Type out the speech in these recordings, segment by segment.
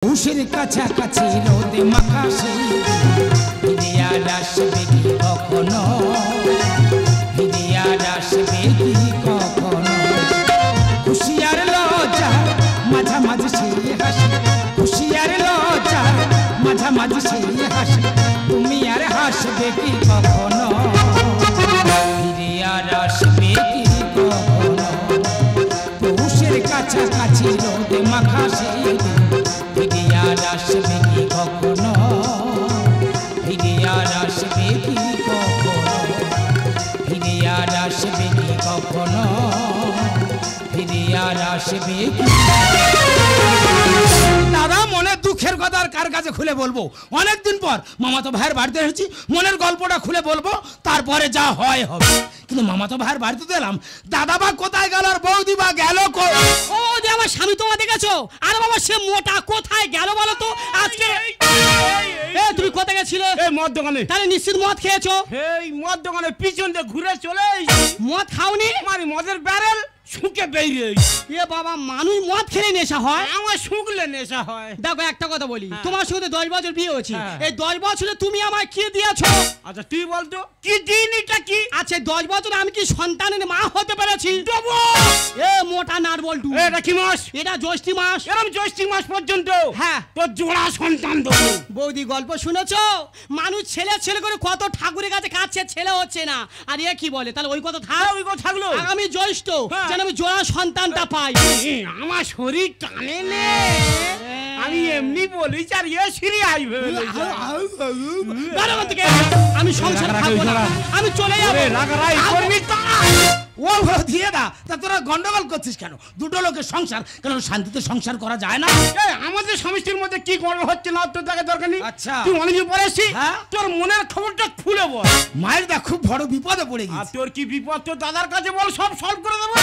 উশের কাছাকাছি রোদে মাখা সেই ফিরে আর আসবে কি কখনো, ফিরে আর আসবে কি কখনো। খুশি আর লজ্জা মাঝামাঝি সেই হাসি, খুশি আর লজ্জা মাঝামাঝি সেই হাসি, তুমি আর হাসবে কি কখনো, ফিরে আর আসবে কি কখনো। উশের কাছাকাছি রোদে মাখা সেই ফিরে আর আসবে কি কখনো, ফিরে আর আসবে কি কখনো, ফিরে আর আসবে কি কখনো, ফিরে আর আসবে কি। দাদা মনের দুঃখের কথা আর কার কাছে খুলে বলবো, অনেকদিন পর মামাতো ভাইয়ের বাড়িতে এসেছি, মনের গল্পটা খুলে বলবো, তারপরে যা হয় হবে। কিন্তু মামাতো ভাইয়ের বাড়িতে দিলাম, দাদা বা কোথায় গেল আর বৌদি বা গেল কই? ও যে আমার স্বামী তোমার দেখেছো? আর বাবা সে মোটা কোথায় গেল বলো তো আজকে? তুমি কোথায় গেছিলে? এই মদ দোকানে। তাহলে নিশ্চিত মদ খেয়েছো? এই মদ দোকানে পিছন দিয়ে ঘুরে চলে এসেছি। মদ খাওনি? মানে মদের ব্যারেল শুকে বেরিয়ে এ বাবা, মানুষ মদ খেলে নেশা হয়? আমার শুকলে নেশা হয়। দেখো একটা কথা বলি, তোমার সঙ্গে 10 বছর বিয়ে হয়েছে, হ্যাঁ। এই 10 বছরে তুমি আমায় কি দিয়েছো? আচ্ছা তুই বলতো কি দিন এটা কি? আচ্ছা 10 বছর আমি কি সন্তানের মা হতে পেরেছি? এ মোটা নাট বল্টু, এটা কি মাস? এটা জ্যৈষ্ঠী মাস। এরকম জ্যৈষ্ঠী মাস পর্যন্ত হ্যাঁ তোর জোড়া সন্তান দেবো। বৌদি গল্প শুনেছো? মানুষ ছেলে ছেলে করে কত ঠাকুরের কাছে কাছে ছেলে হচ্ছে না, আর এ কি বলে তাহলে ওই কথা থাক, ওই কথা থাকলো। আগামী জ্যৈষ্ঠ হ্যাঁ। যেন আমি জোড়া সন্তানটা পাই। আমার শরীর টানে নে, আমি এমনি বলি চার ইয়ে সিরিয়াস ভেবে লইছি। আমি সংসার থাকবো না, আমি চলে যাবো। রাগারাই করবি তা ও দিয়ে দা, তা তোরা গন্ডগোল করছিস কেন? দুটো লোকের সংসার কেন শান্তিতে সংসার করা যায় না? আমাদের স্বামী স্ত্রীর মধ্যে কি গন্ডগোল হচ্ছে না তোর দেখা দরকার নেই। আচ্ছা। তুই অনেকদিন পরে এসেছিস, হ্যাঁ। তোর মনের খবরটা খুলে বল। মায়ের দা খুব বড় বিপদে পড়ে আর গেছে। তোর কি বিপদ তোর দাদার কাছে বল, সব সলভ করে দেবো।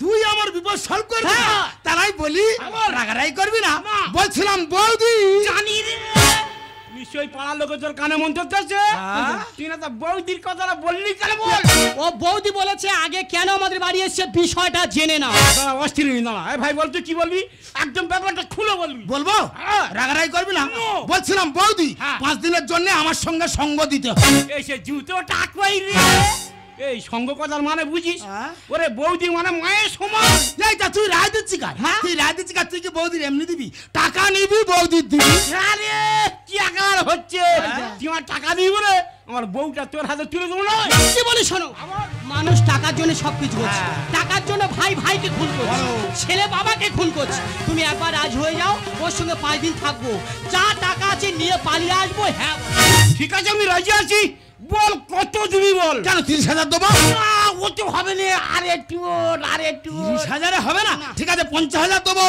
তুই আমার বিপদ সলভ করবি? হ্যাঁ। তারাই বলি রাগারাই করবি না। বলছিলাম বৌদি জানি রে, নিশ্চয়ই পাড়ার লোকে তোর কানে মন্ত্র আছে। তুই না তো বৌদির কথাটা বললি কেন? বল। ও বৌদি বলেছে আগে কেন আমাদের বাড়ি এসেছে বিষয়টা জেনে নাও। অস্থির না ভাই, বল তুই কি বলবি, একদম ব্যাপারটা খুলে বলবি। বলবো? হ্যাঁ। রাগারাই করবি না। No. বলছিলাম বৌদি হ্যাঁ। 5 দিনের জন্য আমার সঙ্গে সঙ্গ দিতে হবে। এসে জুতো টাকবাই রে, এই সঙ্গ কথার মানে বুঝিস? হ্যাঁ। ওরে বৌদি মানে মায়ের সমান। এইটা তুই রায় দিচ্ছি কার? হ্যাঁ? তুই রায় দিচ্ছি কার? তুই কি বৌদির এমনি দিবি? টাকা নিবি বৌদির দিবি? আরে কি আকার হচ্ছে, তুই আমার টাকা দিবি বলে আমার বউটা তোর হাতে তুলে দেবো না? কি বলি শোনো, মানুষ টাকার জন্য সবকিছু করছে, টাকার জন্য ভাই ভাইকে খুন করছে, ছেলে বাবাকে খুন করছে। তুমি একবার রাজি হয়ে যাও, ওর সঙ্গে 5 দিন থাকবো, যা টাকা আছে নিয়ে পালিয়ে আসবো। হ্যাঁ ঠিক আছে আমি রাজি আছি, বল কত দিবি বল। কেন 30,000 দেবো? না ও তো হবে না, আর একটু 30,000 হবে না? ঠিক আছে 50,000 দেবো।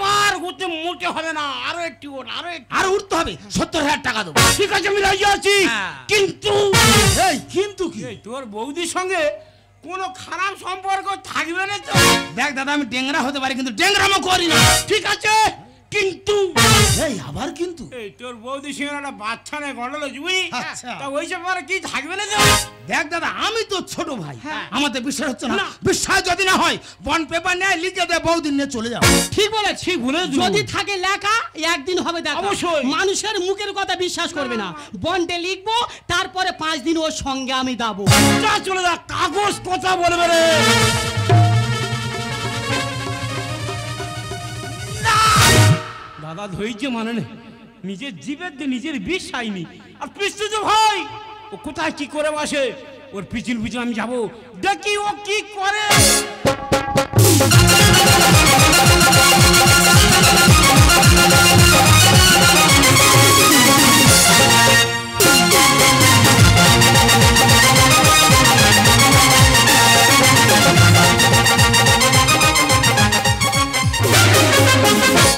বার হতে মোটে হবে না, আরো একটু আর উঠতে হবে, 70,000 টাকা দেবো। ঠিক আছে আমি রাজি আছি, কিন্তু এই কিন্তু কি? এই তোর বৌদির সঙ্গে কোনো খারাপ সম্পর্ক থাকবে না তো? দেখ দাদা, আমি ডেংরা হতে পারি কিন্তু ডেংরামো করি না। ঠিক আছে কিন্তু এই আবার কিন্তু? এই তোর বৌদির সঙ্গে একটা বাচ্চা নেই গন্ডল বুঝি, আচ্ছা। তা ওই সব কি থাকবে না তো? দেখ দাদা, আমি তো ছোট ভাই, হ্যাঁ। আমাদের বিশ্বাস হচ্ছে না। না। বিশ্বাস যদি না হয় বন্ড পেপার নিয়ে লিখে দে, বৌদিন নিয়ে চলে যাও। ঠিক বলেছি, ঠিক বলেছি। যদি থাকে লেখা একদিন হবে দেখা। অবশ্যই। মানুষের মুখের কথা বিশ্বাস করবে না, বন্ডে লিখবো, তারপরে 5 দিন ওর সঙ্গে আমি যাবো। যা চলে যা, কাগজ কথা বলবে রে। দাদা ধৈর্য মানে নে, নিজের জীবের দিয়ে নিজের বিষ খাইনি, আর পিছু তো ভাই ও কোথায় কি করে বসে, ওর পিছন পিছন আমি যাবো, দেখি ও কি করে।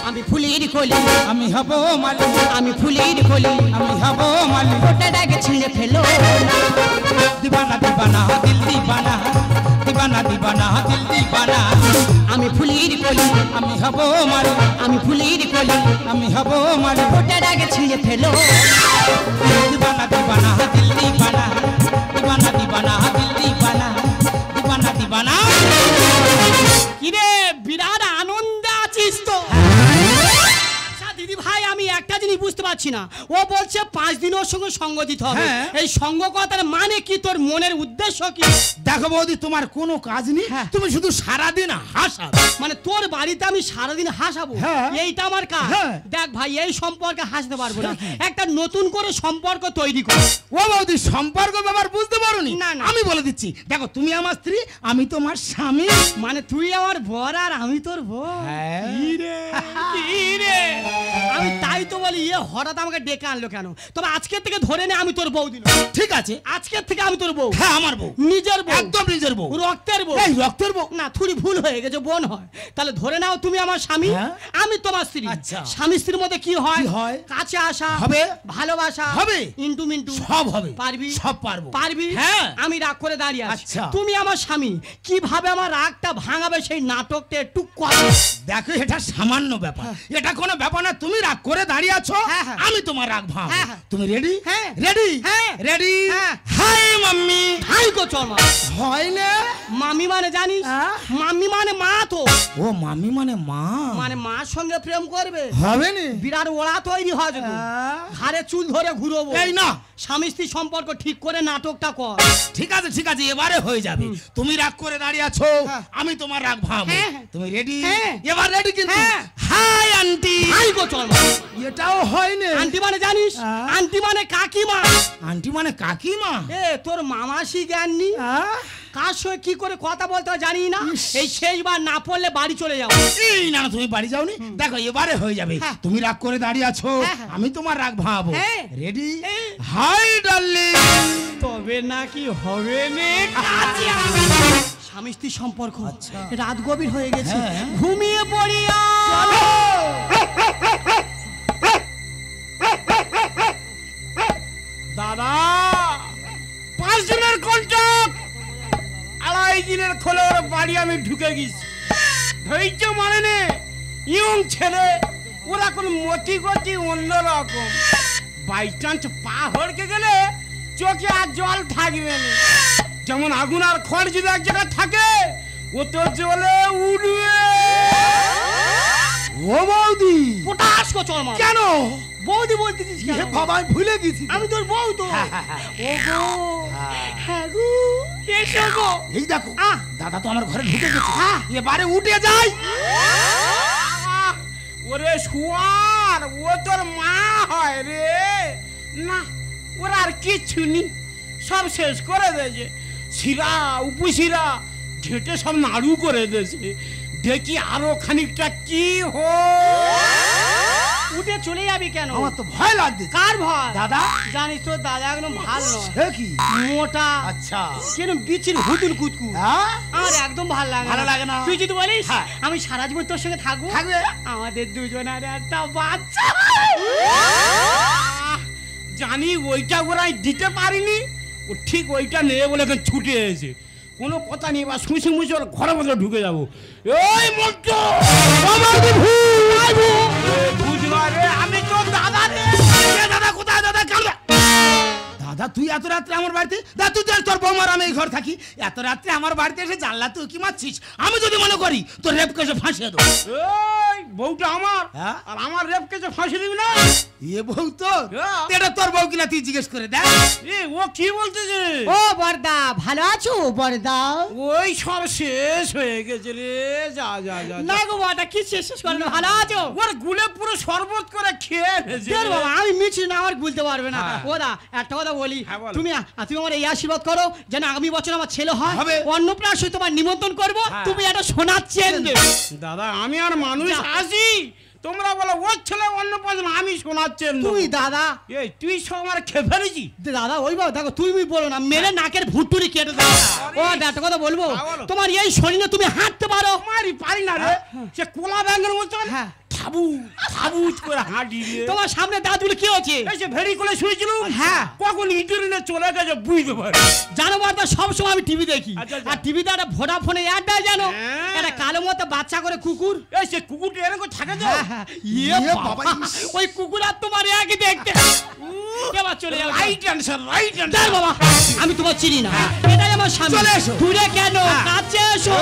আমি ফুলের কলি, আমি হব মালিক, আমি ফুলের কলি, আমি হব মালিক। ফোটাটাকে ছিঁড়ে ফেলো দিবানা দিবানা দিল দিবানা, দিবানা দিবানা দিল দিবানা। আমি ফুলের কলি, আমি হব মালিক, আমি ফুলের কলি, আমি হব মালিক। ফোটাটাকে ছিঁড়ে ফেলো দিবানা দিবানা দিল দিবানা, দিবানা দিবানা দিল দিবানা, দিবানা দিবানা। কিরে বিরাট আনন্দে আছিস তো? আচ্ছা দিদি ভাই আমি একটা জিনিস বুঝতে পারছি না, ও বলছে 5 দিন ওর সঙ্গে সঙ্গ দিতে হবে। হ্যাঁ। এই সঙ্গ কথার মানে কি, তোর মনের উদ্দেশ্য কি? দেখো বৌদি, তোমার কোনো কাজ নেই, হ্যাঁ। তুমি শুধু সারাদিন হাসাবে। মানে তোর বাড়িতে আমি সারাদিন হাসাবো, হ্যাঁ। এইটা আমার কাজ? হ্যাঁ। দেখ ভাই, এই সম্পর্কে হাসতে পারবো না, একটা নতুন করে সম্পর্ক তৈরি কর। ও বৌদি, সম্পর্ক ব্যাপার বুঝতে পারোনি? না, না। আমি বলে দিচ্ছি, দেখো তুমি আমার স্ত্রী, আমি তোমার স্বামী। মানে তুই আমার বর আর আমি তোর বর? হ্যাঁ। কি রে? আমি তাই তো বলি, এ হঠাৎ আমাকে ডেকে আনলো কেন? তবে আজকের থেকে ধরে নে আমি তোর বউ দিলাম। ঠিক আছে, আজকের থেকে আমি তোর বউ। হ্যাঁ আমার বউ, নিজের বউ, একদম নিজের বউ, রক্তের বউ। এই রক্তের বউ। না, থুড়ি ভুল হয়ে গেছে, বোন হয়। তাহলে ধরে নাও তুমি আমার স্বামী, হ্যাঁ। আমি তোমার স্ত্রী। আচ্ছা। স্বামী স্ত্রীর মধ্যে কি হয়? কি হয়? কাছে আসা হবে। ভালোবাসা হবে। ইন্টু মিন্টু সব হবে। পারবি? সব পারবো। পারবি? হ্যাঁ। আমি রাগ করে দাঁড়িয়ে আছি, আচ্ছা। তুমি আমার স্বামী, কিভাবে আমার রাগটা ভাঙাবে সেই নাটকটা একটু কর। দেখো, এটা সামান্য ব্যাপার, এটা কোনো ব্যাপার না। তুমি রাগ করে দাঁড়িয়ে আছো, হ্যাঁ, হ্যাঁ। আমি তোমার রাগ ভাঙবো। হ্যাঁ, হ্যাঁ। তুমি রেডি? হ্যাঁ। রেডি? হ্যাঁ। রেডি? হ্যাঁ। Hi mummy. হাই গো চমা। হয় না? মামি মানে জানিস? হ্যাঁ। মামি মানে মা তো, ও মামি মানে মা, মানে মার সঙ্গে প্রেম করবে, হবে না? বিরাট ওড়া তৈরি হয় যদি। হ্যাঁ। ঘাড়ে চুল ধরে ঘুরবো। এই না, স্বামী স্ত্রী সম্পর্ক ঠিক করে নাটকটা কর। ঠিক আছে ঠিক আছে, এবারে হয়ে যাবে। তুমি রাগ করে দাঁড়িয়ে আছো, হ্যাঁ। আমি তোমার রাগ ভাঙবো। হ্যাঁ। তুমি রেডি? হ্যাঁ। এবার রেডি কিন্তু? হ্যাঁ। Hi aunty. হাই গো চমা। এটাও হয় না? আন্টি মানে জানিস? হ্যাঁ। আন্টি মানে কাকিমা। আন্টি মানে কাকিমা? এ তোর মামাসি জ্ঞান নি? হ্যাঁ? কার সঙ্গে কি করে কথা বলতে হয় জানি না। ইস। এই শেষবার না পড়লে বাড়ি চলে যাও। এই না না, তুমি বাড়ি যাওনি? দেখো এবারে হয়ে যাবে। হ্যাঁ। তুমি রাগ করে দাঁড়িয়ে আছো, হ্যাঁ, হ্যাঁ। আমি তোমার রাগ ভাঙবো। হ্যাঁ। রেডি? হ্যাঁ। Hi darling. তবে নাকি হবে নে। স্বামী স্ত্রী সম্পর্ক, রাত গভীর হয়ে গেছে, হ্যাঁ। ঘুমিয়ে পড়িয়া। দাদা 5 দিনের কন্ট্রাক্ট, 2.5 দিনের খোলে ওর বাড়ি আমি ঢুকে গেছি। ধৈর্য মানে নে, ইয়ং ছেলে, ওরা কোন মতি গতি অন্যরকম। বাই চান্স পা হড়কে গেলে চোখে আর জল থাকবে না। যেমন আগুন আর খড় যদি এক জায়গায় থাকে, ও তো জ্বলে উঠবে। ও বৌদি, পটাশ কো চল মা। কেন? বৌদি বলতেছিস কেন? এ বাবা, আমি ভুলে গেছি। আমি তোর বউ তো। ও গো, হ্যাঁ গো, এসো গো। এই দেখো, আহ। দাদা তো আমার ঘরে ঢুকে গেছে। হ্যাঁ। এবারে উঠে যাই। ওরে শুয়ার, ও তোর মা হয় রে। না, ওরা আর কিচ্ছু নি, সব শেষ করে দিয়েছে। শিরা উপশিরা ঢেটে সব নাড়ু করে দিয়েছে। দেখি আরো খানিকটা কি উঠে চলে যাবি কেন? আমার তো ভয় লাগছে। কার ভয়? দাদা। জানিস তো দাদা একদম ভালো নয়, সে কি? মোটা, আচ্ছা। কেন বিচির হুতুল কুতকু। হ্যাঁ? আমার একদম ভালো লাগে ভালো লাগে না? তুই যদি বলিস হ্যাঁ। আমি সারা জীবন তোর সঙ্গে থাকবো, থাকবে। আমাদের দুজনের একটা বাচ্চা। জানি ওইটা ওরাই দিতে পারিনি, ও ঠিক ওইটা নেই বলে এখন ছুটে এসেছে। কোনো কথা নেই, বা শুঁচি মুচি ওর ঘরের মধ্যে ঢুকে যাবো। এই মন্টু, বুঝবা রে, আমি তো দাদা রে। দাদা কোথায়? দাদা কেন? দাদা তুই এত রাত্রে আমার বাড়িতে? দাদা তুই জানিস তোর বৌমার আমি এই ঘর থাকি, এত রাত্রে আমার বাড়িতে এসে জানলা তুই কি মারছিস? আমি যদি মনে করি তোর রেপ কেসে ফাঁসিয়ে দেবো। এই বউটা আমার, হ্যাঁ? আর আমার রেপ কেসে ফাঁসি দিবি না? এ বউ তোর? হ্যাঁ। এটা তোর বউ কিনা তুই জিজ্ঞেস করে দেখ। এ ও কি বলতেছে? ও বর্দা, ভালো আছো বর্দা? ওই সব শেষ হয়ে গেছে রে। যা যা যা যা। না গো বর্দা, কি শেষ করলো? ভালো আছো? ওর গুলে পুরো শরবত করে খেয়ে ফেলেছে দেখ রে। বাবা, আমি মিছি না, আমার বলতে পারবে না। হ্যাঁ। ও দা, একটা কথা বলি, হ্যাঁ, বলো। তুমি আমার এই আশীর্বাদ করো যেন আগামী বছর আমার ছেলে হয়, হবে। অন্নপ্রাশন তোমার নিমন্ত্রণ করবো, হ্যাঁ। তুমি একটা সোনার চেন দেবে। দাদা আমি আর মানুষ যা। আছি, তোমরা বলো ওর ছেলে অন্য পাঁচজন, আমি শোনাচ্ছেন তুই দাদা, এই তুই সব আমার খেয়ে ফেলেছি। দাদা ওই বাবা দেখো, তুমি বলো না, মেরে নাকের ভুট্টুরি কেটে দাও। ও দা, একটা কথা বলবো, হ্যাঁ, বলো। তোমার এই শরীরে তুমি হাঁটতে পারো? আমারই পারি না রে, সে কোলা ব্যাঙ্গের মতন হ্যাঁ। থাবুজ করে হাঁটি রে। তোমার সামনে দাঁতগুলো কি হচ্ছে? এই যে ভেরি করে শুয়েছিল, হ্যাঁ। কখন ইঁদুরিনে চলে গেছে বুঝতে পারি। জানো বর্দা, সবসময় আমি টিভি দেখি, আচ্ছা, আচ্ছা। আর টিভিতে একটা ভোডাফোনে অ্যাড দেয় জানো, হ্যাঁ। একটা কালো মতো বাচ্চা করে কুকুর। এই সে কুকুরটা এরকম থাকে তো। ইয়ে ইয়ে বাবা, বাবা, ওই কুকুর আর তোমার একই দেখতে। এবার চলে যাও। রাইট অ্যান্সার, রাইট দেখ অ্যান্সার। বাবা, আমি তোমার চিনি না, এটাই আমার স্বামী। চলে এসো। দূরে কেন, কাছে এসো।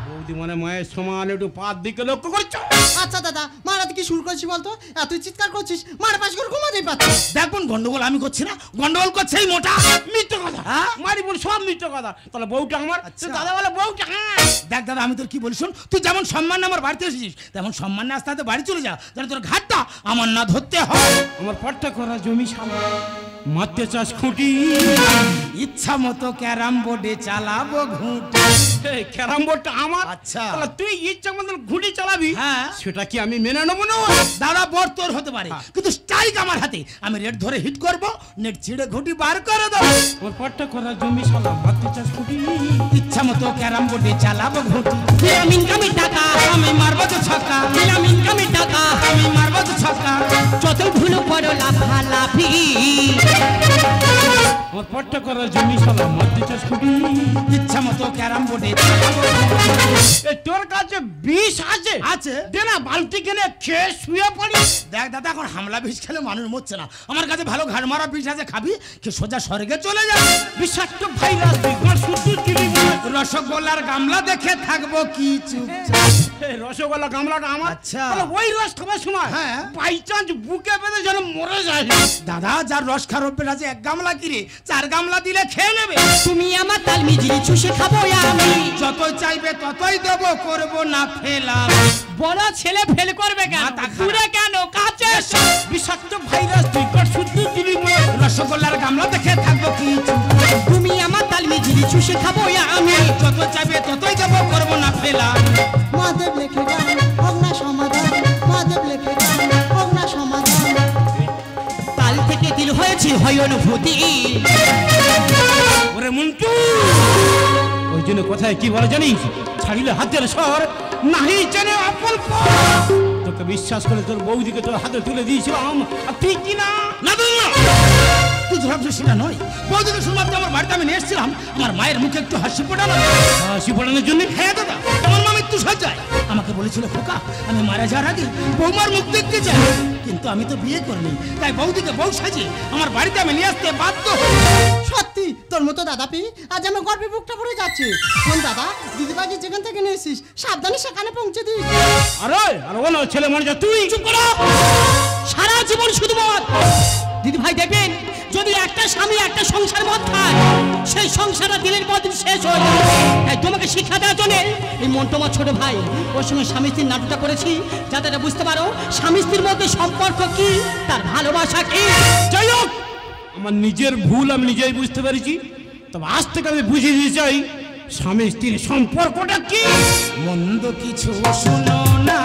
বৌদি তুই মানে মায়ের সমান একটু পাত দিকে লক্ষ্য করছো। আচ্ছা দাদা মারা তুই কি শুরু করছিস বলতো? এত চিৎকার করছিস মার পাশ করে ঘুমাতেই পারছিস। দেখুন গন্ডগোল আমি করছি না, গন্ডগোল করছে এই মোটা। মিথ্যে কথা, হ্যাঁ? মারি বল সব মিথ্যে কথা। তাহলে বউটা আমার, আচ্ছা। তো দাদা বলে বউটা হ্যাঁ। দেখ দাদা আমি তোর কি বলি শোন, তুই যেমন সম্মান আমার বাড়িতে এসেছিস তেমন সম্মান না আসতে বাড়ি চলে যা, যেন তোর ঘাটটা আমার না ধরতে হয়। আমার পাট্টা করা জমি সামনে মারতে চাষ খুঁটি, ইচ্ছা মতো ক্যারাম বোর্ডে চালাবো ঘুঁটি। ক্যারাম বোর্ডটা আমার। আচ্ছা। তাহলে তুই ইচ্ছা মতন ঘুঁটি চালাবি, হ্যাঁ। সেটা কি আমি মেনে নেবো না? দাদা বোর্ড তোর হতে পারে কিন্তু স্ট্রাইক আমার হাতে, আমি রেড ধরে হিট করব, নেট ছিঁড়ে ঘুঁটি বার করে দেবো। আমার পাট্টা করা জমি সালা মারতে চাষ খুঁটি, ইচ্ছা মতো ক্যারাম বোর্ডে চালাবো ঘুঁটি। দিলাম ইনকামের টাকা, আমি মারবো তো ছক্কা, দিলাম ইনকামের টাকা, আমি মারবো তো ছক্কা। যত ভুল করো লাফালাফি। আমার পাট্টা করা জমি সালা মারতে চাষ খুঁটি। ইচ্ছা মতো ক্যারাম বোর্ডে চালাবো ঘুঁটি। তোর কাছে বিষ আছে? আছে। দে না বালতি কিনে খেয়ে শুয়ে পড়ি। দেখ দাদা এখন হামলা বিষ খেলে মানুষ মরছে না, আমার কাছে ভালো ঘাড় মারা বিষ আছে, খাবি কি সোজা স্বর্গে চলে যাবে। বিষাক্ত ভাইরাস বিঘ্ন শুদ্ধ চিনি। রসগোল্লার গামলা দেখে থাকবো কি চুপচাপ। রসগোল্লা গামলাটা আমার। আচ্ছা। তাহলে ওই রস খাবার সময় হ্যাঁ। বাই চান্স বুকে বেঁধে যেন মরে যায়। দাদা যার রস খার অভ্যেস আছে 1 গামলা কিরে 4 গামলা দিলে খেয়ে নেবে। তুমি আমার তাল মিজিরি চুষে খাবো আমি, যতই চাইবে ততই দেবো, করব না ফেলা। বড় ছেলে ফেল করবে কেন? মাথা খারাপ। দূরে কেন কাছে এসো। বিষাক্ত ভাইরাস বিঘ্ন শুদ্ধ চিনি। রসগোল্লার গামলা দেখে থাকবো কি চুপচাপ। তুমি আমার তাল মিজিরি চুষে খাবো আমি, যত চাইবে ততই দেবো, করব না ফেলা। মহাদেব লেখে গান হোক না সমাধান, মহাদেব লেখে গান হোক না সমাধান। তাল থেকে দিল হয়েছে হয় অনুভূতি। ওরে মন্টু, ওই জন্য কথায় কি বলে জানিস? ছাড়িলে হাতের স্বর নাহি চেনে আপন পর। তোকে বিশ্বাস করে তোর বৌদিকে তোর হাতে তুলে দিয়েছিলাম, আর তুই কি না? না তুই না, তুই ভাবছিস সেটা নয়। বহুদিন শুনলাম আমার বাড়িতে আমি নিয়ে এসেছিলাম, আমার মায়ের মুখে একটু হাসি ফোটানো। হাসি ফোটানোর জন্য? হ্যাঁ দাদা, আমার মা মৃত্যু সজ্জায় আমাকে বলেছিল খোকা আমি মারা যাওয়ার আগে বৌমার মুখ দেখতে চাই, কিন্তু আমি তো বিয়ে করিনি, তাই বৌদিকে বউ সাজিয়ে আমার বাড়িতে আমি নিয়ে আসতে বাধ্য হই। সত্যি তোর মতো দাদা পেয়ে আজ আমার গর্বে বুকটা ভরে যাচ্ছে। কোন দাদা দিদিবাজি যেখান থেকে নিয়ে এসিস সাবধানে সেখানে পৌঁছে দিস। আরে আরে ও না, ছেলে মানে তুই চুপ করো, সারা জীবন শুধু মদ। দিদি ভাই দেখবেন যদি একটা স্বামী একটা সংসার মদ খায়, সেই সংসারটা দিনের পর দিন শেষ হয়ে যায়। তাই তোমাকে শিক্ষা দেওয়ার জন্য এই মন্টু ছোট ভাই ওর সঙ্গে স্বামী স্ত্রীর নাটকটা করেছি, যাতে এটা বুঝতে পারো স্বামী স্ত্রীর মধ্যে সম্পর্ক কি, তার ভালোবাসা কি। যাই হোক, আমার নিজের ভুল আমি নিজেই বুঝতে পেরেছি। তবে আজ থেকে আমি বুঝিয়ে দিতে চাই স্বামী স্ত্রীর সম্পর্কটা কি। মন্দ কিছু শুনো না,